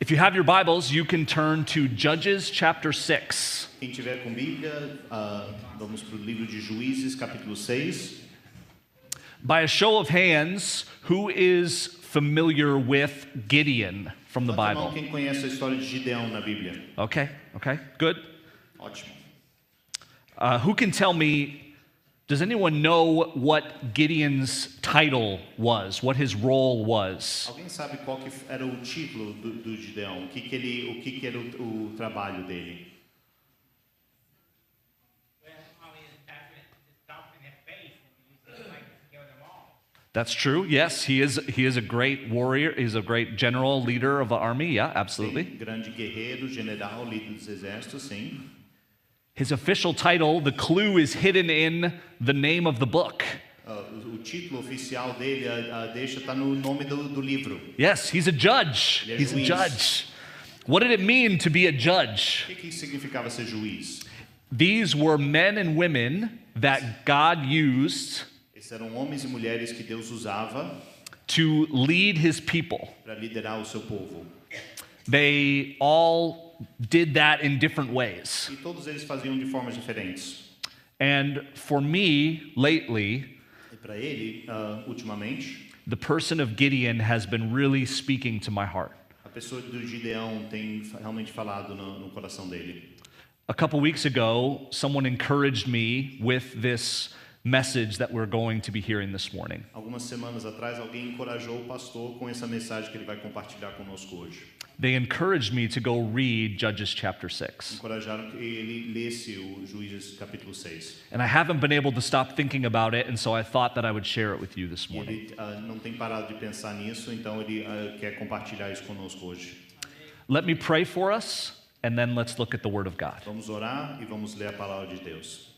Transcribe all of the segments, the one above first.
If you have your Bibles, you can turn to Judges chapter 6. Quem tiver com Bíblia, vamos para o livro de Juízes, capítulo 6. By a show of hands, who is familiar with Gideon from the Levanta a mão Bible? quem conhece a história de Gideão na Bíblia. Okay, good. Ótimo. Who can tell me, does anyone know what Gideon's title was, what his role was? Alguém sabe qual que era o título do Gideão? O que era o trabalho dele? That's true. Yes, he is a great warrior. He's a great general leader of the army. Yeah, absolutely. Sim, grande guerreiro, general, líder dos exércitos, sim. His official title, the clue is hidden in the name of the book. O título oficial dele, deixa está no nome do livro. Yes, he's a judge. Ele é He's a juiz. judge. What did it mean to be a judge? O que significava ser juiz? These were men and women that God used Esses eram homens e mulheres que Deus usava to lead his people. para liderar o seu povo. They all did that in different ways. E todos eles faziam de formas diferentes. And for me, lately, E para ele, ultimamente, the person of Gideon has been really speaking to my heart. a pessoa do Gideão tem realmente falado no coração dele. A couple weeks ago, someone encouraged me with this message that we're going to be hearing this morning. Algumas semanas atrás, alguém encorajou o pastor com essa mensagem que ele vai compartilhar conosco hoje. They encouraged me to go read Judges chapter 6. Encorajaram que ele lesse o Juízes capítulo 6. And I haven't been able to stop thinking about it, and so I thought that I would share it with you this E morning. ele não tem parado de pensar nisso, então ele quer compartilhar isso conosco hoje. Let me pray for us, and then let's look at the Word of God. Vamos orar e vamos ler a palavra de Deus.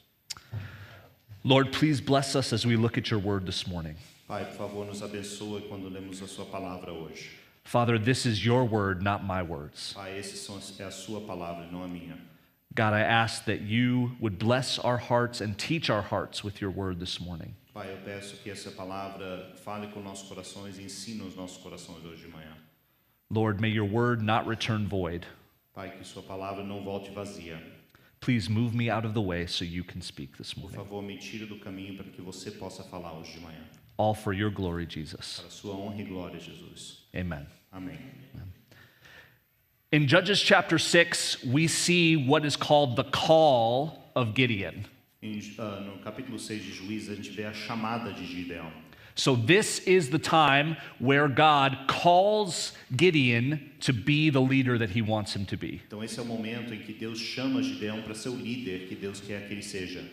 Lord, please bless us as we look at your Word this morning. Pai, por favor, nos abençoe quando lemos a sua palavra hoje. Father, this is your Word, not my words. Pai, é a sua palavra, não a minha. God, I ask that you would bless our hearts and teach our hearts with your Word this morning. Pai, eu peço que essa palavra fale com nossos corações e ensine os nossos corações hoje de manhã. Lord, may your Word not return void. Pai, que sua palavra não volte vazia. Please move me out of the way so you can speak this Por morning. favor, me tire do caminho para que você possa falar hoje de manhã. All for your glory, Jesus. Para a sua honra e glória, Jesus. Amen. Amém. In Judges chapter 6, we see what is called the call of Gideon. No capítulo 6 de Juízes, a gente vê a chamada de Gideão. So this is the time where God calls Gideon to be the leader that he wants him to be. Então esse é o momento em que Deus chama Gideão para ser o líder que Deus quer que ele seja.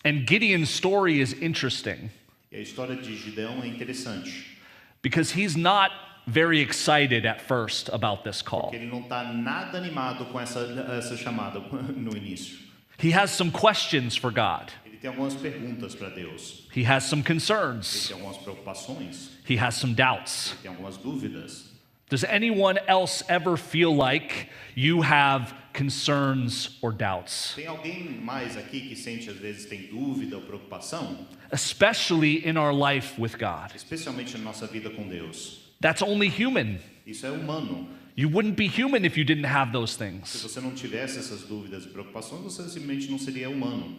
And Gideon's story is interesting E a história de Gideão é interessante, because he's not very excited at first about this call. porque ele não está nada animado com essa chamada no início. He has some questions for God. Ele tem algumas perguntas para Deus. He has some Ele concerns. tem algumas preocupações. He has some doubts. Ele tem algumas dúvidas. Does anyone else ever feel like you have concerns or doubts? Tem alguém mais aqui que sente às vezes tem dúvida ou preocupação? Especially in our life with God. Especialmente na nossa vida com Deus. That's only human. Isso é humano. You wouldn't be human if you didn't have those Se things. você não tivesse essas dúvidas e preocupações, você simplesmente não seria humano.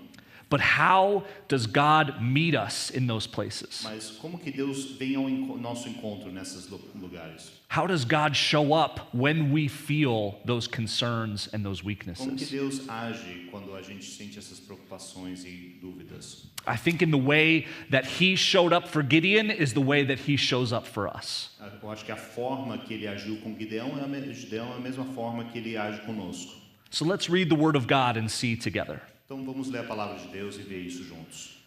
But how does God meet us in those places? Mas como que Deus vem ao nosso encontro nesses lugares? How does God show up when we feel those concerns and those Como que weaknesses? Deus age quando a gente sente essas preocupações e dúvidas? I think in the way that he showed up for Gideon is the way that he shows up for us. Eu acho que a forma que ele agiu com Gideão é a mesma forma que ele age conosco. So let's read the word of God and see together. Então vamos ler a palavra de Deus e ver isso juntos.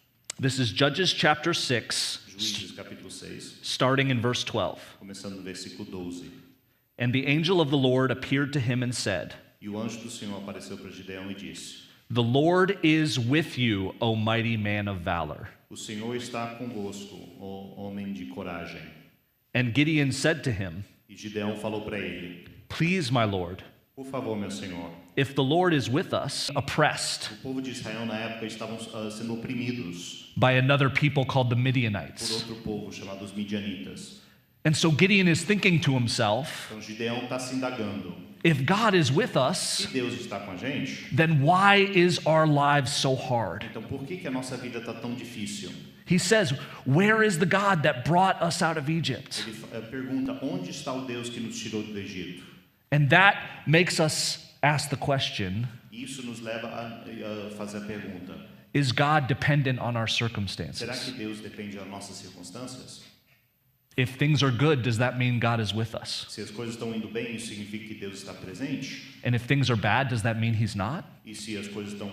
This is Judges chapter 6, Juízes capítulo 6, starting in verse 12. começando no versículo 12. And the angel of the Lord appeared to him and said, E o anjo do Senhor apareceu para Gideão e disse: The Lord is with you, O mighty man of valor. O Senhor está convosco, ó homem de coragem. And Gideon said to him, E Gideão falou para ele: Please, my Lord, Por favor, meu Senhor. if the Lord is with us, oppressed O povo de Israel na época estavam sendo oprimidos by another people called the por Midianites, outro povo chamado os midianitas. And so Gideon is thinking to himself, Então Gideão está se indagando. if God is with Se us, Deus está com a gente, then why is our lives so hard? então por que a nossa vida está tão difícil? He says, where is the God that brought us out of Egypt? Ele pergunta, onde está o Deus que nos tirou do Egito? And that makes us ask the question, Isso nos leva a fazer a pergunta, is God dependent on our será circumstances? que Deus depende das nossas circunstâncias? If things are good, does that mean God is with us? Se as coisas estão indo bem, isso significa que Deus está presente? And if things are bad, does that mean he's not? E se as coisas estão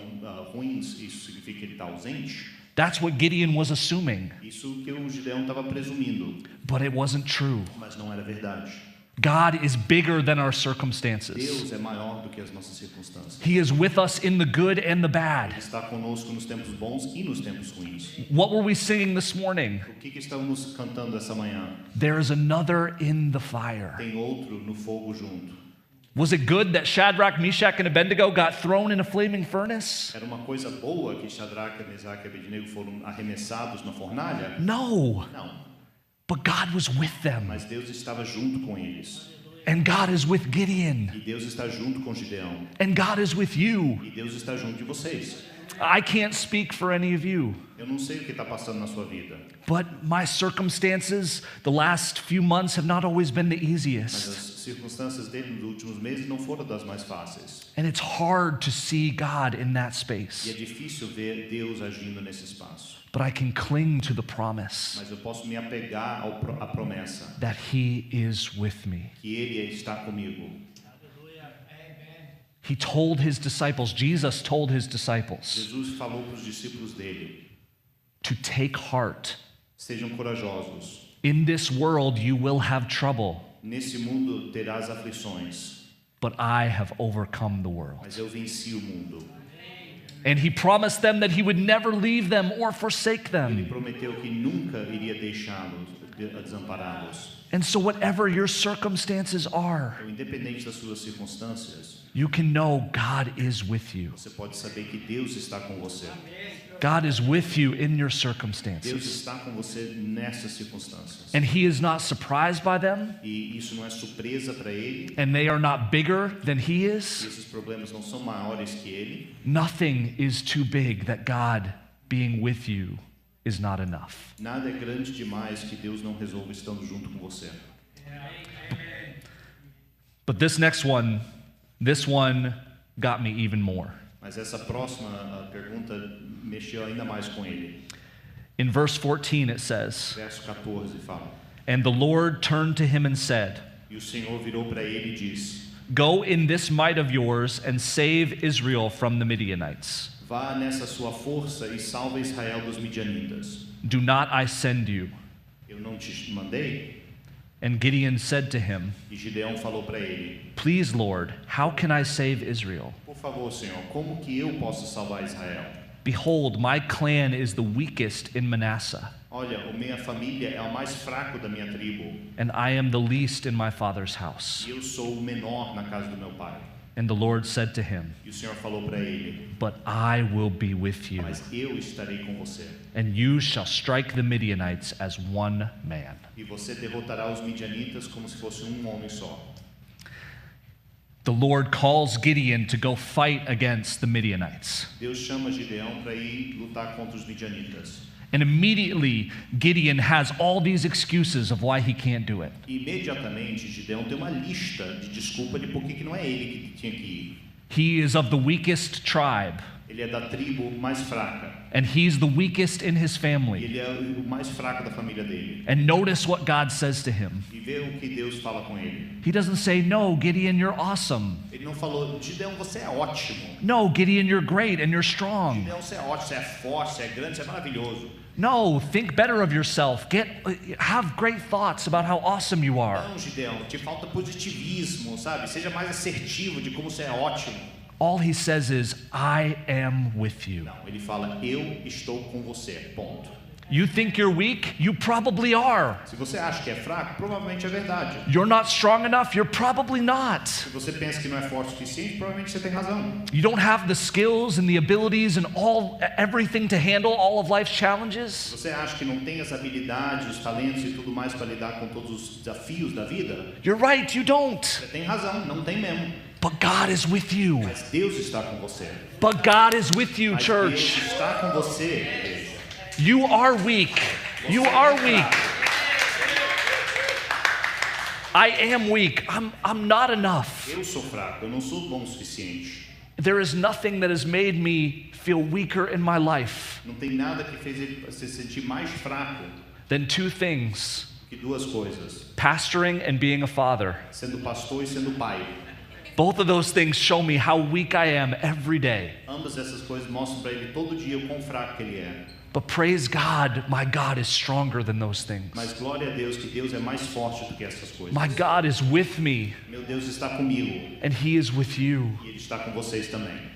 ruins, isso significa que ele está ausente? That's what Gideon was assuming, Isso que o Gideão estava presumindo, but it wasn't true. mas não era verdade. God is bigger than our circumstances. Deus é maior do que as nossas circunstâncias. He is with us in the good and the Ele bad. está conosco nos tempos bons e nos tempos ruins. What were we singing this morning? O que estamos cantando essa manhã? There is another in the fire. Tem outro no fogo junto. Was it good that Shadrach, Meshach, and Abednego got thrown in a flaming furnace? Era uma coisa boa que Shadraque, Mesaque e Abednego foram arremessados na fornalha? No, Não, but God was with them. mas Deus estava junto com eles. And God is with Gideon. E Deus está junto com Gideão. And God is with you. E Deus está junto de vocês. I can't speak for any of you, Eu não sei o que está passando na sua vida, but my circumstances the last few months have not always been the mas easiest. as circunstâncias dele nos últimos meses não foram das mais fáceis. And it's hard to see God in that E é space. difícil ver Deus agindo nesse espaço. But I can cling to the promise Mas eu posso me apegar à promessa that He is with me. que Ele está comigo. He told His disciples, Jesus told His disciples, Jesus falou para os discípulos dele, to take heart. sejam corajosos. In this world you will have trouble, Nesse mundo terás aflições, but I have overcome the world. mas eu venci o mundo. And He promised them that He would never leave them or forsake Ele them. prometeu que nunca iria deixá-los, desampará-los. And so whatever your circumstances are, Então, independente das suas circunstâncias, you can know God is with you. você pode saber que Deus está com você. God is with you in your Deus circumstances. está com você nessas circunstâncias. And He is not surprised by them, E isso não é surpresa para Ele. and they are not bigger than He E is. esses problemas não são maiores que Ele. Nothing is too big that God being with you is not enough. Nada é grande demais que Deus não resolva estando junto com você. But this one got me even more. Mas essa próxima pergunta mexeu ainda mais com ele. In verse 14 it says, Verso 14 fala: and the Lord turned to him and said, E o Senhor virou para ele e disse: go in this might of yours and save Israel from the Midianites. Vá nessa sua força e salva Israel dos midianitas. Do not I send you? Eu não te mandei? And Gideon said to him, E Gideão falou para ele: please, Lord, how can I save Israel? Por favor, Senhor, como que eu posso salvar Israel? Behold, my clan is the weakest in Manasseh, Olha, a minha família é o mais fraco da minha tribo. and I am the least in my father's house. E eu sou o menor na casa do meu pai. And the Lord said to him, E o Senhor falou para ele: but I will be with you, Mas eu estarei com você. and you shall strike the Midianites as one man. E você derrotará os midianitas como se fosse um homem só. The Lord calls Gideon to go fight against the Midianites. Deus chama Gideão para ir lutar contra os midianitas. And immediately, Gideon has all these excuses of why he can't do it. Imediatamente, Gideão tem uma lista de desculpa de por que não é ele que tinha que ir. He is of the weakest tribe, Ele é da tribo mais fraca. and he's the weakest in his family. Ele é o mais fraco da família dele. And notice what God says to him. E vê o que Deus fala com ele. He doesn't say, no, Gideon, you're awesome. Ele não falou: Gideão, você é ótimo. No, Gideon, you're great and you're strong. Gideão, você é ótimo, você é forte, você é grande, você é maravilhoso. No, think better of yourself. Have great thoughts about how awesome you are. Não, Gideão, te falta positivismo, sabe? Seja mais assertivo de como você é ótimo. All he says is, I am with you. Não, ele fala: eu estou com você, ponto. You think you're weak? You probably are. Se você acha que é fraco, provavelmente é verdade. You're not strong enough? You're probably not. Se você pensa que não é forte o suficiente, provavelmente você tem razão. You don't have the skills and the abilities and everything to handle all of life's challenges? Se você acha que não tem as habilidades, os talentos e tudo mais para lidar com todos os desafios da vida, You're right, you don't. você tem razão, não tem mesmo. But God is with you. Mas Deus está com você. But God is with you, Mas church. Deus está com você, igreja. You are weak. You Você are é weak. fraco. I am weak. I'm not enough. Eu sou fraco, eu não sou bom o suficiente. There is nothing that has made me feel weaker in my life Não tem nada que fez ele se sentir mais fraco than two things: que duas coisas: pastoring and being a father. sendo pastor e sendo pai. Both of those things show me how weak I am every day. Ambas essas coisas mostram para ele todo dia o quão fraco que ele é. But praise God, my God is stronger than those things. Mas glória a Deus que Deus é mais forte do que essas coisas. My God is with me, Meu Deus está comigo and He is with you. e Ele está com vocês também.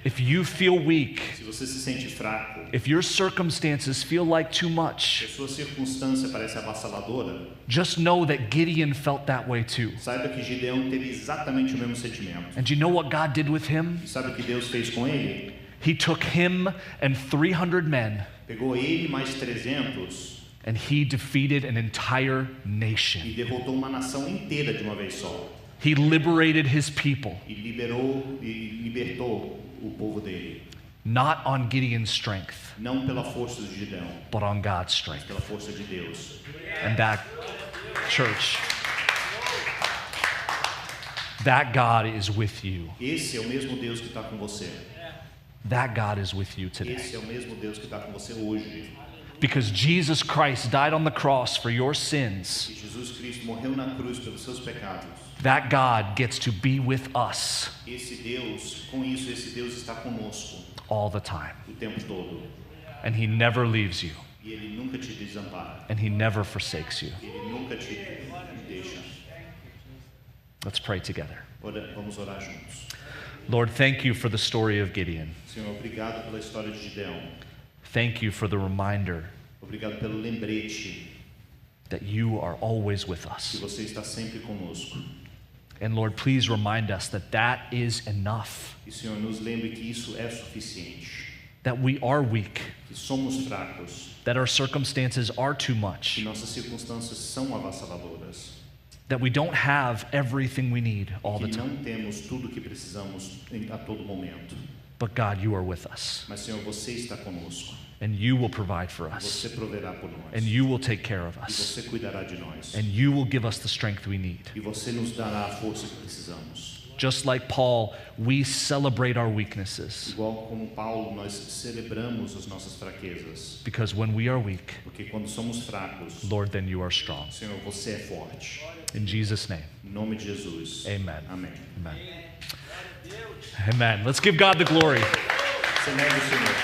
If you feel weak, Se você se sente fraco, if your circumstances feel like too se much, a sua circunstância parece avassaladora, just know that Gideon felt that way too. saiba que Gideão teve exatamente o mesmo sentimento. And do you know what God did with him? E sabe o que Deus fez com ele? He took him and 300 men, Pegou ele mais 300 and he defeated an entire e nation. derrotou uma nação inteira de uma vez só. He liberated his people, E libertou o povo dele. not on Gideon's strength, Não pela força de Gideão, but on God's strength. pela força de Deus. And that, church, that God is with you. Esse é o mesmo Deus que está com você. That God is with you today. Esse é o mesmo Deus que está com você hoje. Because Jesus Christ died on the cross for your sins, E Jesus Cristo morreu na cruz pelos seus pecados. that God gets to be with us Esse Deus, com isso, esse Deus está conosco all the time. o tempo todo. And He never leaves you, E Ele nunca te desampara. and He never forsakes you. Ele nunca te deixa. Let's pray together. Vamos orar juntos. Lord, thank you for the story of Gideon. Senhor, obrigado pela história de Gideão. Thank you for the reminder Obrigado pelo lembrete that you are always with que us. você está sempre conosco. And Lord, please remind us that that is enough, E, Senhor, nos lembre que isso é suficiente. that we are weak, Que somos fracos. that our circumstances are too Que much, nossas circunstâncias são avassaladoras. that we don't have everything we need all the Que time. não temos tudo o que precisamos a todo momento. But God, you are with us, Mas, Senhor, você está conosco. and you will provide for us, Você proverá por nós. and you will take care of E us, você cuidará de nós. and you will give us the strength we need. E você nos dará a força que precisamos. Just like Paul, we celebrate our weaknesses, Igual como Paulo, nós celebramos as nossas fraquezas. because when we are weak, Porque quando somos fracos, Lord, then you are strong. Senhor, você é forte. In Jesus' name, Em nome de Jesus. amen. Amém. Amen. Amen. Let's give God the glory. Celebre o Senhor.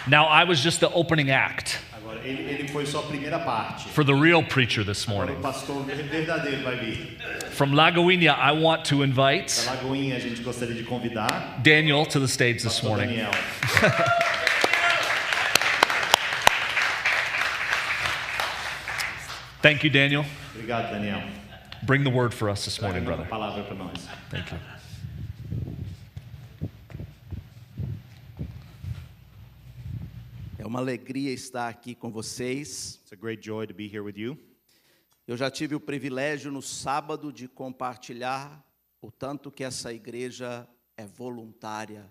Now, I was just the opening act Agora, ele foi só a primeira parte. for the real preacher this Agora morning. o pastor verdadeiro vai vir. From Lagoinha, I want to invite Da Lagoinha, a gente gostaria de convidar Daniel to the stage this o morning. Daniel. Thank you, Daniel. Obrigado, Daniel. Bring the word for us this morning, Traga uma brother. palavra para nós. Thank you. É uma alegria estar aqui com vocês. It's a great joy to be here with you. Eu já tive o privilégio no sábado de compartilhar o tanto que essa igreja é voluntária.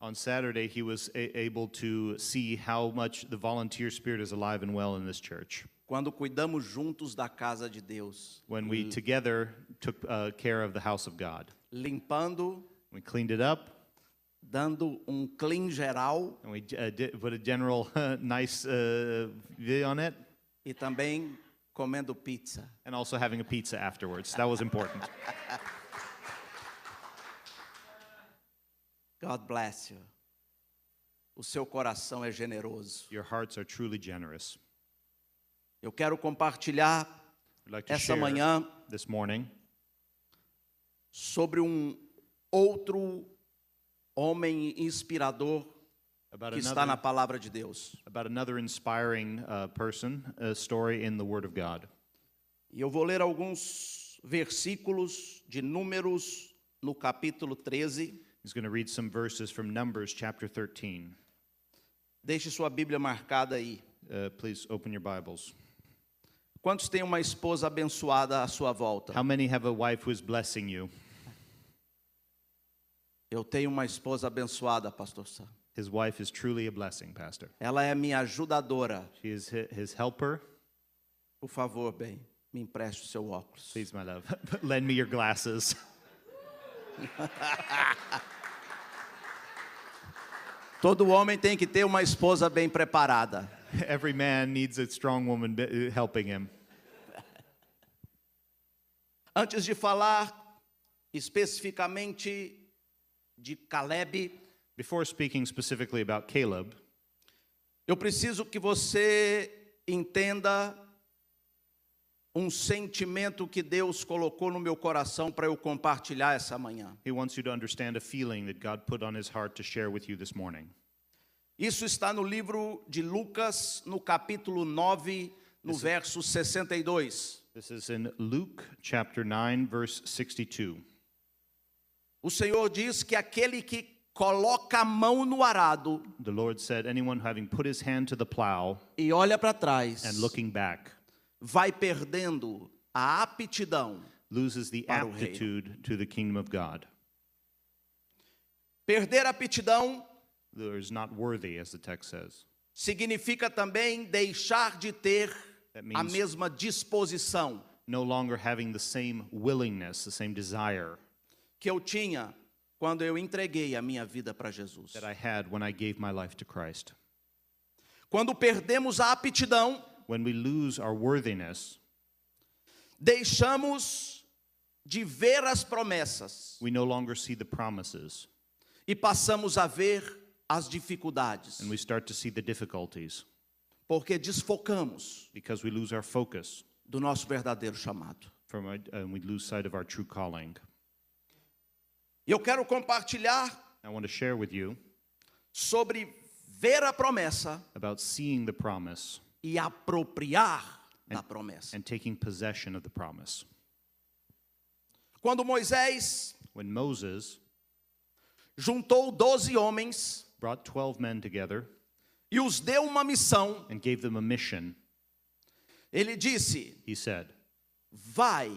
On Saturday, he was able to see how much the volunteer spirit is alive and well in this church. Quando cuidamos juntos da casa de Deus, When we together took care of the house of God. limpando, We cleaned it up, dando clean geral and we put a general nice view on it, e também comendo pizza. and also having a pizza afterwards. That was important. God bless you. O seu coração é generoso. Your hearts are truly generous. Eu quero compartilhar I'd like to essa share manhã this morning sobre outro homem inspirador about que está na another, palavra de Deus. about another inspiring person, a story in the Word of God. E eu vou ler alguns versículos de Números no capítulo 13. He's going to read some verses from Numbers chapter 13. Deixe sua Bíblia marcada aí. Please open your Bibles. Quantos têm uma esposa abençoada à sua volta? How many have a wife who is blessing you? Eu tenho uma esposa abençoada, pastor Sam. His wife is truly a blessing, Pastor. Ela é minha ajudadora. She is his helper. Por favor, bem, me empreste o seu óculos. Please, my love, lend me your glasses. Todo homem tem que ter uma esposa bem preparada. Every man needs a strong woman helping him. Antes de falar especificamente de Caleb, Before speaking specifically about Caleb, eu preciso que você entenda um sentimento que Deus colocou no meu coração para eu compartilhar essa manhã. he wants you to understand a feeling that God put on his heart to share with you this morning. Isso está no livro de Lucas, no capítulo 9, no verso 62. This is in Luke chapter 9, verse 62. O Senhor diz que aquele que coloca a mão no arado The Lord said, anyone having put his hand to the plow e olha para trás, and looking back vai perdendo a aptidão. loses the Para o reino. aptitude to the kingdom of God. Perder a aptidão There is not worthy, as the text says. significa também deixar de ter That a means mesma disposição no longer having the same willingness, the same desire que eu tinha quando eu entreguei a minha vida para Jesus. that I had when I gave my life to Christ. Quando perdemos a aptidão, When we lose our worthiness, deixamos de ver as promessas we no longer see the promises e passamos a ver as dificuldades, and we start to see the difficulties porque desfocamos because we lose our focus do nosso verdadeiro chamado. and we lose sight of our true calling. E eu quero compartilhar I want to share with you sobre ver a promessa about seeing the promise e apropriar da promessa. and taking possession of the promise. Quando Moisés When Moses juntou 12 homens brought 12 men together e os deu uma missão, and gave them a mission, ele disse: he said, vai,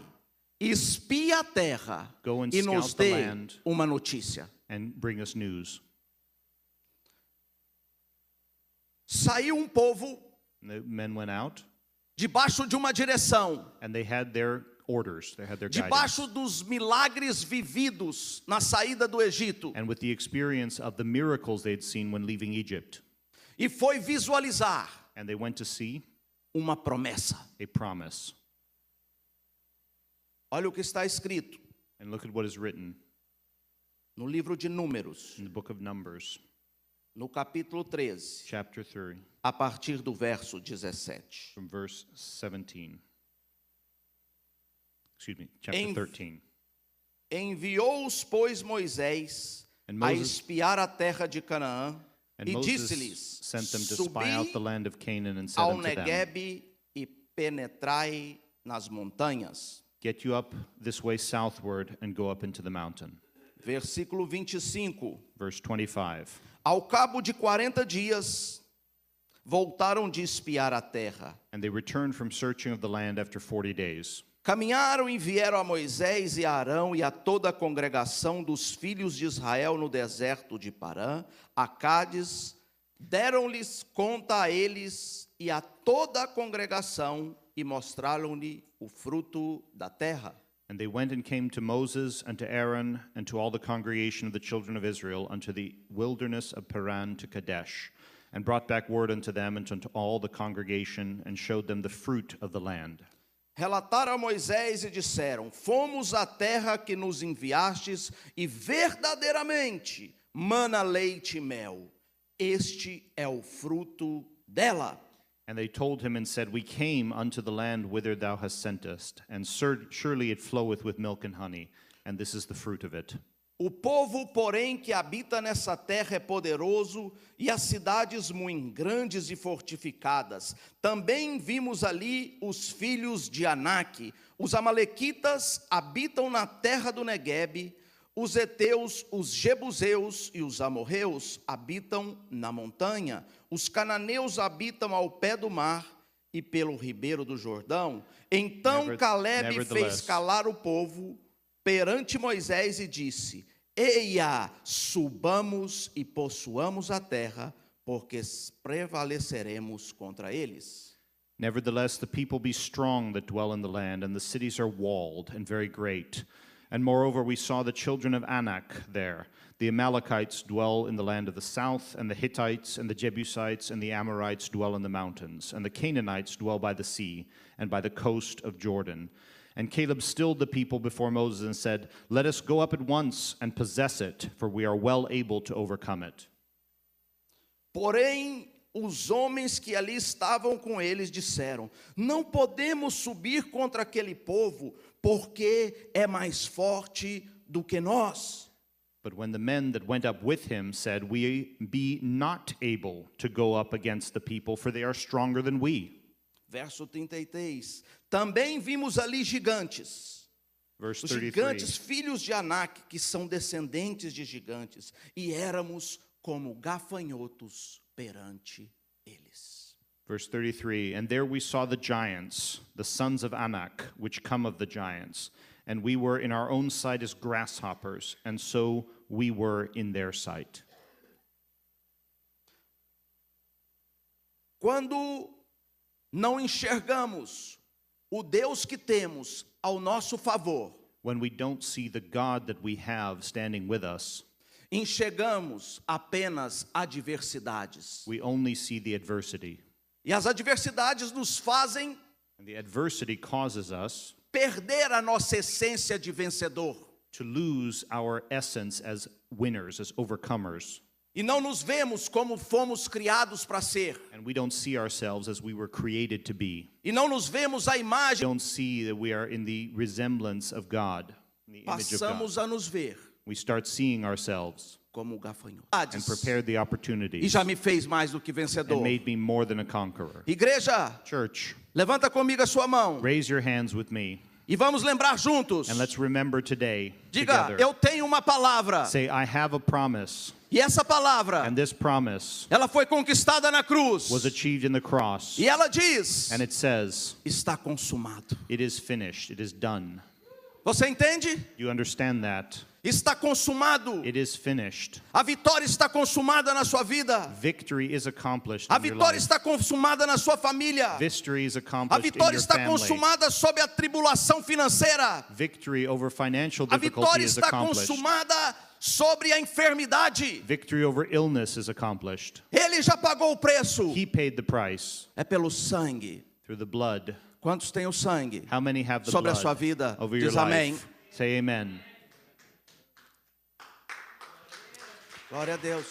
espia a terra Go and e nos scout the dê land. uma notícia. and bring us news. Saiu um povo And the men went out debaixo de uma direção, and they had their orders, they had their guidance. debaixo dos milagres vividos na saída do Egito, And with the experience of the miracles they'd seen when leaving Egypt. e foi visualizar And they went to see uma promessa. a promise. Olha o que está escrito And look at what is written no livro de Números, in the book of Numbers, no capítulo 13, chapter 3, a partir do verso 17. from verse 17. Excuse me, chapter Em- 13. Enviou-os, pois, Moisés And a Moses- espiar a terra de Canaã And e Moses disse-lhes: sent them to spy out the subi land of Canaan and said ao unto them, Neguebe e penetrai nas montanhas. Get you up this way southward and go up into the mountain. Versículo 25. Verse 25. Ao cabo de 40 dias, voltaram de espiar a terra. And they returned from searching of the land after 40 days. Caminharam e vieram a Moisés e a Arão e a toda a congregação dos filhos de Israel no deserto de Parã, a Cádiz, deram-lhes conta a eles e a toda a congregação e mostraram-lhe o fruto da terra. And they went and came to Moses and to Aaron and to all the congregation of the children of Israel unto the wilderness of Paran to Kadesh, and brought back word unto them and unto all the congregation, and showed them the fruit of the land. Relataram a Moisés e disseram: fomos à terra que nos enviastes, e verdadeiramente mana leite e mel. Este é o fruto dela. And they told him and said, We came unto the land whither thou hast sent us, and surely it floweth with milk and honey, and this is the fruit of it. O povo, porém, que habita nessa terra é poderoso, e as cidades muito grandes e fortificadas. Também vimos ali os filhos de Anak. Os amalequitas habitam na terra do Neguebe. Os heteus, os jebuseus e os amorreus habitam na montanha. Os cananeus habitam ao pé do mar e pelo ribeiro do Jordão. Então Calebe fez calar o povo perante Moisés e disse: Eia, subamos e possuamos a terra, porque prevaleceremos contra eles. Nevertheless, the people be strong that dwell in the land, and the cities are walled and very great. And moreover, we saw the children of Anak there. The Amalekites dwell in the land of the south, and the Hittites and the Jebusites and the Amorites dwell in the mountains, and the Canaanites dwell by the sea and by the coast of Jordan. And Caleb stilled the people before Moses and said, Let us go up at once and possess it, for we are well able to overcome it. Porém, os homens que ali estavam com eles disseram: Não podemos subir contra aquele povo, porque é mais forte do que nós. But when the men that went up with him said, We be not able to go up against the people, for they are stronger than we. Verso 33. Também vimos ali gigantes. Verse Os 33. gigantes, filhos de Anak, que são descendentes de gigantes, e éramos como gafanhotos perante eles. Verse 33, And there we saw the giants, the sons of Anak, which come of the giants. And we were in our own sight as grasshoppers, and so we were in their sight. Quando não enxergamos o Deus que temos ao nosso favor, When we don't see the God that we have standing with us, enxergamos apenas adversidades. we only see the adversity. E as adversidades nos fazem And the adversity causes us perder a nossa essência de vencedor. to lose our essence as winners, as overcomers. E não nos vemos como fomos criados para ser. And we don't see ourselves as we were created to be. E não nos vemos a We imagem. don't see that we are in the resemblance of God, in the image of God. Passamos a nos ver We start seeing ourselves como gafanhotos. and prepare the E opportunities já me fez mais do que vencedor. and made me more than a conqueror. Igreja, Church, levanta comigo a sua mão raise your hands with me e vamos lembrar juntos. and let's remember today Diga, together. eu tenho uma palavra. Say, I have a promise, E essa palavra, and this promise ela foi conquistada na cruz. was achieved in the cross. E ela diz: And it says, está consumado. it is finished, it is done. Você entende? You understand that? Está consumado. It is finished. A vitória está consumada na sua vida. Victory is accomplished A in your vitória life. está consumada na sua família. Victory is A accomplished in vitória your está family. consumada sob a tribulação financeira. Victory over financial A difficulty vitória is está accomplished. consumada sobre a enfermidade. Victory over illness is accomplished. Ele já pagou o preço. He paid the price É pelo sangue. through the blood. Quantos têm o sangue? How many have the Sobre a blood sua vida. over your Diz amém. life? Say amen. Glória a Deus.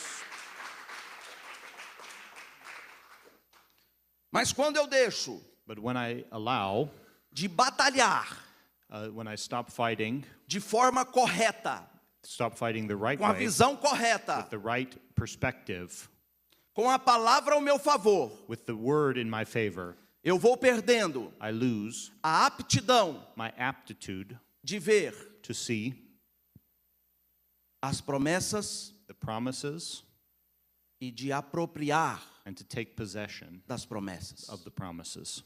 Mas quando eu deixo But when I allow, de batalhar when I stop fighting de forma correta, the right com a way, visão correta, with the right perspective, com a palavra ao meu favor, with the word in my favor, eu vou perdendo I lose a aptidão my aptitude de ver to see as promessas the promises e de apropriar and to take possession das promessas. of the promises.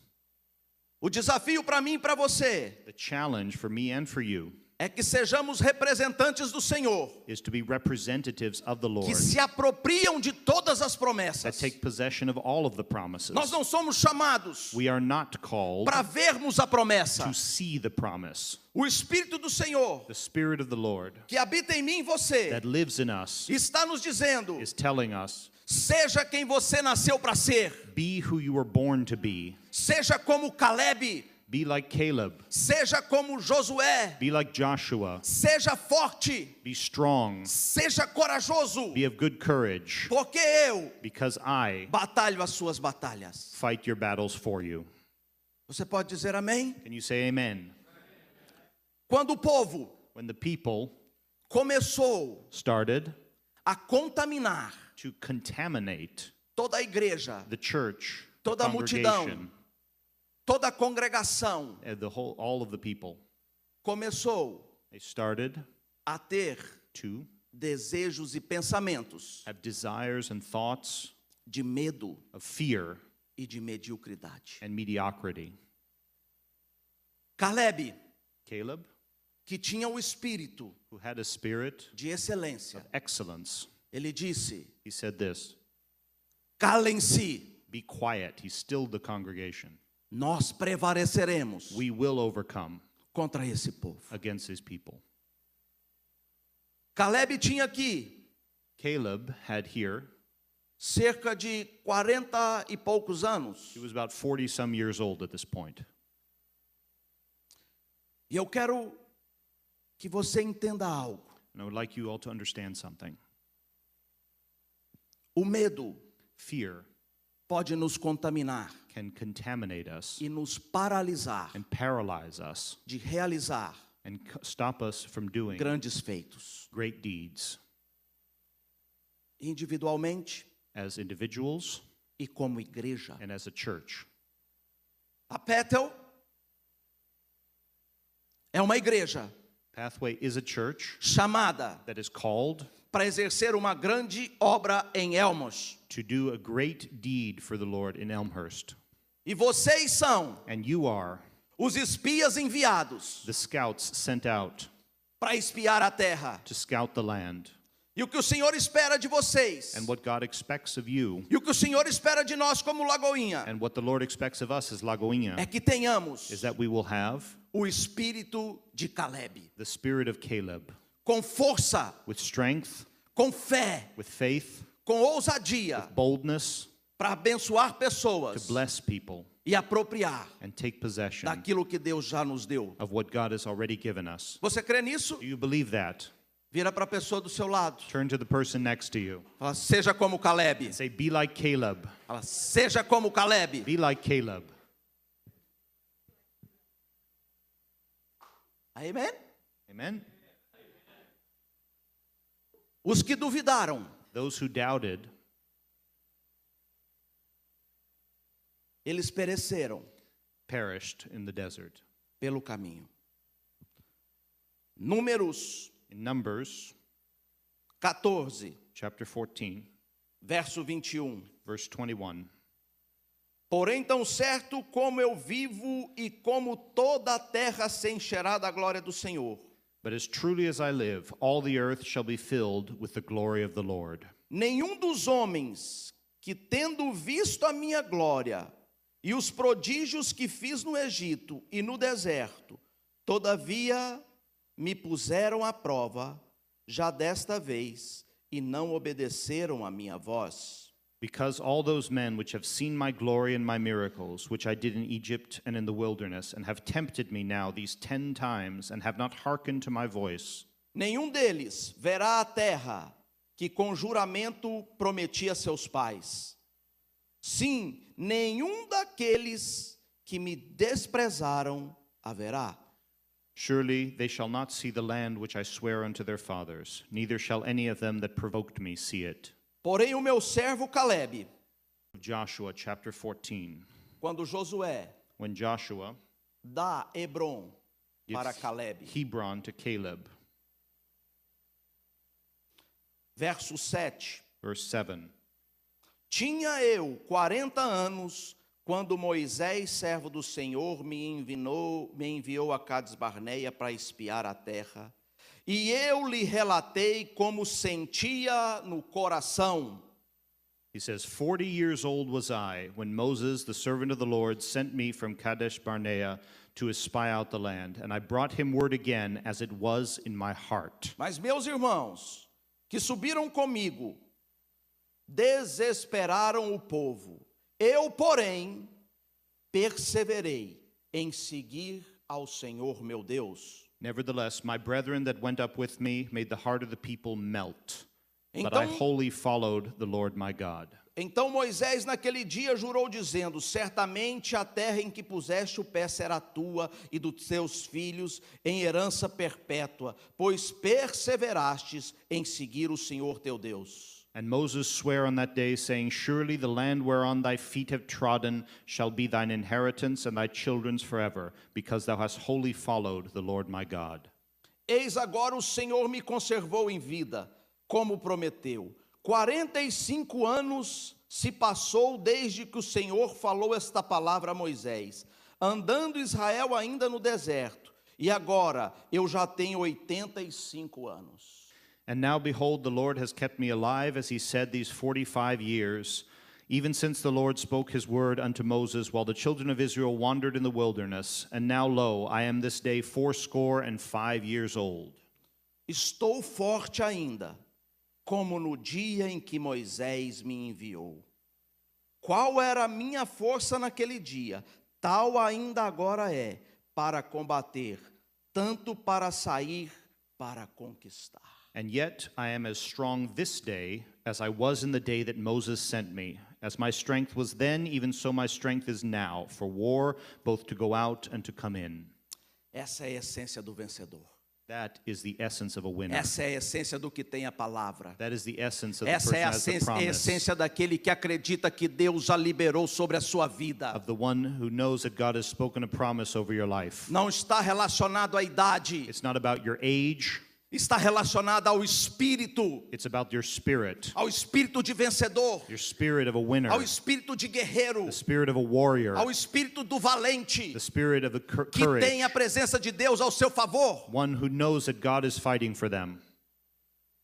O desafio para mim e para você The challenge for me and for you é que sejamos representantes do Senhor, is to be representatives of the Lord que se apropriam de todas as that promessas. take possession of all of the promises. Nós não somos chamados We are not called para vermos a promessa. to see the promise. O Espírito do Senhor, The Spirit of the Lord que habita em mim e você, that lives in us está nos dizendo: is telling us, seja quem você nasceu para ser, be who you were born to be. seja como Caleb, Be like Caleb. seja como Josué, Be like Joshua. seja forte, Be strong. seja corajoso, Be of good courage, porque eu because I batalho as suas batalhas. fight your battles for you. Você pode dizer amém? Can you say amen? Quando o povo When the people começou started a contaminar to contaminate toda a igreja, the church, toda the a multidão, congregation, toda a congregação, all of the people. começou They started a ter to desejos e pensamentos have desires and thoughts de medo of fear e de mediocridade. and mediocrity. Caleb, Caleb, que tinha o espírito who had a spirit de excelência, of excellence, ele disse: he said this, calem-se, be quiet. He stilled the congregation. nós prevaleceremos We will overcome contra esse povo. against his people. Caleb tinha aqui Caleb had here, cerca de 40 e poucos anos. he was about 40 some years old at this point. E eu quero que você entenda algo. And I would like you all to understand something. O medo Fear pode nos contaminar can contaminate us e nos paralisar and paralyze us de realizar and stop us from doing grandes feitos. great deeds Individualmente as individuals e como igreja. and as a church. A Bethel é uma igreja Pathway is a church chamada that is called para exercer uma grande obra em Elmos. to do a great deed for the Lord in Elmhurst. E vocês são And you are os espias enviados the scouts sent out para espiar a terra. to scout the land. E o que o Senhor espera de vocês, And what God expects of you e o que o Senhor espera de nós como Lagoinha, and what the Lord expects of us as Lagoinha é que tenhamos is that we will have o espírito de Caleb, the spirit of Caleb com força, with strength, com fé, with faith, com ousadia, boldness para abençoar to pessoas bless people e apropriar and take possession daquilo que Deus já nos deu. of what God has already given us. Você crê nisso? Do you believe that? Vira para a pessoa do seu lado. Turn to the person next to you. Fala, seja como Caleb. Say, be like Caleb. Fala, seja como Caleb. Be like Caleb. Amém? Amen? Os que duvidaram, Those who doubted, eles pereceram perished in the desert. pelo caminho. Números In Numbers 14, chapter 14, verso 21. verse 21. Porém, tão certo como eu vivo e como toda a terra se encherá da glória do Senhor, But as truly as I live, all the earth shall be filled with the glory of the Lord. nenhum dos homens que, tendo visto a minha glória e os prodígios que fiz no Egito e no deserto, todavia me puseram à prova, já desta vez, e não obedeceram à minha voz. Because all those men which have seen my glory and my miracles, which I did in Egypt and in the wilderness, and have tempted me now these 10 times, and have not hearkened to my voice, Nenhum deles verá a terra que com juramento prometi a seus pais. Sim, nenhum daqueles que me desprezaram haverá. surely they shall not see the land which I swear unto their fathers, neither shall any of them that provoked me see it. Porém, o meu servo Caleb, Joshua chapter 14. quando Josué When Joshua dá Hebron para gives Caleb, Hebron to Caleb, verso 7. verse 7. Tinha eu 40 anos quando Moisés, servo do Senhor, me enviou a Cades Barneia para espiar a terra. E eu lhe relatei como sentia no coração. He says, 40 years old was I when Moses, the servant of the Lord, sent me from Kadesh Barnea to espy out the land. And I brought him word again as it was in my heart. Mas meus irmãos, que subiram comigo, desesperaram o povo. Eu, porém, perseverei em seguir ao Senhor meu Deus. Nevertheless, my brethren that went up with me made the heart of the people melt. But Então, I wholly followed the Lord my God. Então Moisés naquele dia jurou dizendo: certamente a terra em que puseste o pé será tua e dos teus filhos em herança perpétua, pois perseverastes em seguir o Senhor teu Deus. And Moses sware on that day, saying, surely the land whereon thy feet have trodden shall be thine inheritance and thy children's forever, because thou hast wholly followed the Lord my God. Eis agora o Senhor me conservou em vida, como prometeu. 45 anos se passou desde que o Senhor falou esta palavra a Moisés, andando Israel ainda no deserto, e agora eu já tenho 85 anos. And now behold, the Lord has kept me alive, as he said, these 45 years, even since the Lord spoke his word unto Moses, while the children of Israel wandered in the wilderness. And now, lo, I am this day 85 years old. Estou forte ainda, como no dia em que Moisés me enviou. Qual era a minha força naquele dia? Tal ainda agora é, para combater, tanto para sair, para conquistar. And yet I am as strong this day as I was in the day that Moses sent me. As my strength was then, even so my strength is now, for war, both to go out and to come in. Essa é a essência do vencedor. That is the essence of a winner. Essa é a essência do que tem a palavra. That is the essence of the Essa person é who a has the promise. essência daquele que acredita que Deus já liberou sobre a sua vida. Of the one who knows that God has spoken a promise over your life. Não está relacionado à idade, It's not about your age. está relacionado ao espírito, It's about your spirit. ao espírito de vencedor, Your spirit of a winner. ao espírito de guerreiro, The spirit of a warrior. ao espírito do valente, The spirit of a que courage. tem a presença de Deus ao seu favor. One who knows that God is fighting for them.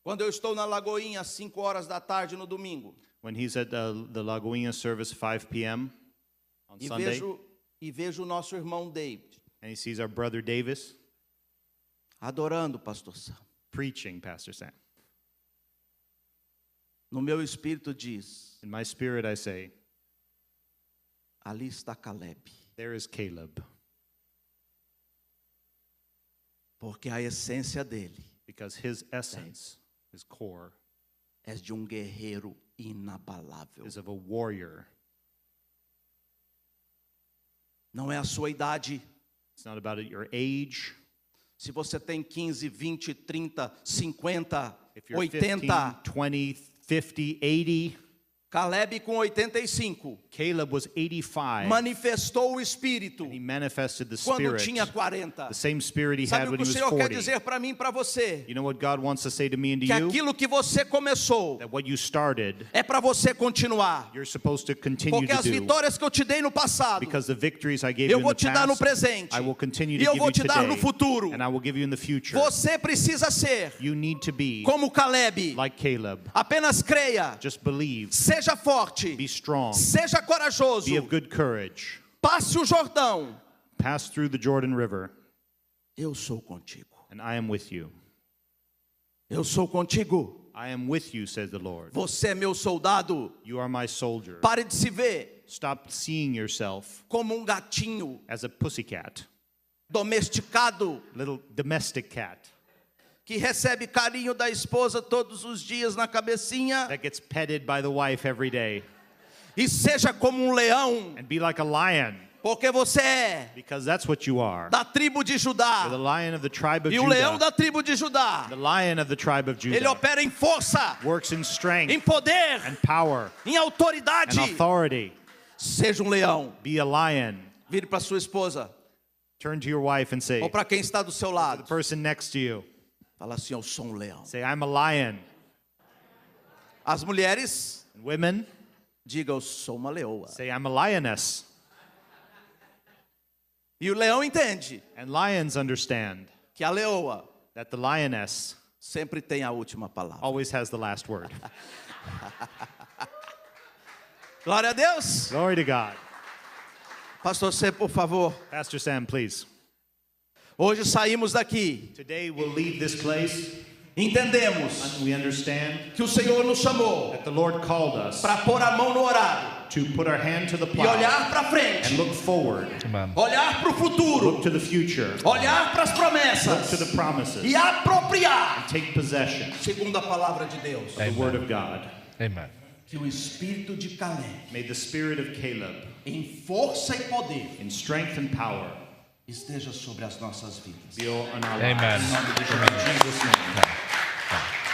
Quando eu estou na Lagoinha às 5 horas da tarde no domingo, When he's at the Lagoinha service 5 p.m. on e Sunday, vejo o nosso irmão David and he sees our brother Davis adorando o pastor Sam. preaching, Pastor Sam. No meu espírito diz: In my spirit I say, ali está Caleb, there is Caleb, porque a essência dele because his essence, his core, é de um guerreiro inabalável. is of a warrior. Não é a sua idade. It's not about your age. Se você tem 15, 20, 30, 50, If you're 80, 15, 20, 50, 80, Caleb com 85 Caleb was 85. manifestou o espírito He manifested the quando spirit, tinha 40. the same spirit he Sabe had o when que he o was Senhor quer 40. dizer para mim e para você? You know what God wants to say to me and to Que you? aquilo que você começou That what you started, é para você continuar. you're supposed to continue Porque to as do. vitórias que eu te dei no passado, Because the victories I gave you eu in vou the te dar no past, presente. I will continue E to eu give vou you te dar no today, futuro. and I will give you in the future. Você precisa ser You need to be como Caleb. like Caleb. Apenas creia, Just believe, seja forte, be strong, seja corajoso, be of good courage. passe o Jordão. Pass through the Jordan River, Eu sou contigo. and I am with you. Eu sou contigo. I am with you, says the Lord. Você é meu soldado. You are my soldier. Pare de se ver Stop seeing yourself como um gatinho as a pussycat, domesticado little domestic cat que recebe carinho da esposa todos os dias na cabecinha, that gets petted by the wife every day. e seja como um leão, And be like a lion, porque você é because that's what you are. da tribo de You're the Judá. lion of the tribe of E o leão Judah. da tribo de Judá, The lion of the tribe of ele Judah opera em força, works in em strength poder, and power em autoridade. and authority. Seja um leão. Be a lion. Vire para sua esposa Turn to your wife and say, ou para quem está do seu the lado, person next to you, fala assim: eu sou um leão. say, I'm a lion. As mulheres, And women, diga: eu sou uma leoa. say, I'm a lioness. E o leão entende And lions understand que a leoa that the lioness sempre tem a última palavra. always has the last word. Glória a Deus. Glory to God. Pastor C, por favor. Pastor Sam, please. Hoje saímos daqui, Today we'll leave this place. entendemos We understand que o Senhor nos chamou that the Lord called us para pôr a mão no arado to put our hand to the e plow olhar para and frente, look forward, olhar para o futuro, look to the future, olhar para as look to promessas the promises, e apropriar take possession segundo a palavra de Deus. of the Word of God. Amen. Que o espírito de Caleb, May the spirit of Caleb, em força e poder, in strength and power, esteja sobre as nossas vidas. be on our Amen. lives. In Jesus' name.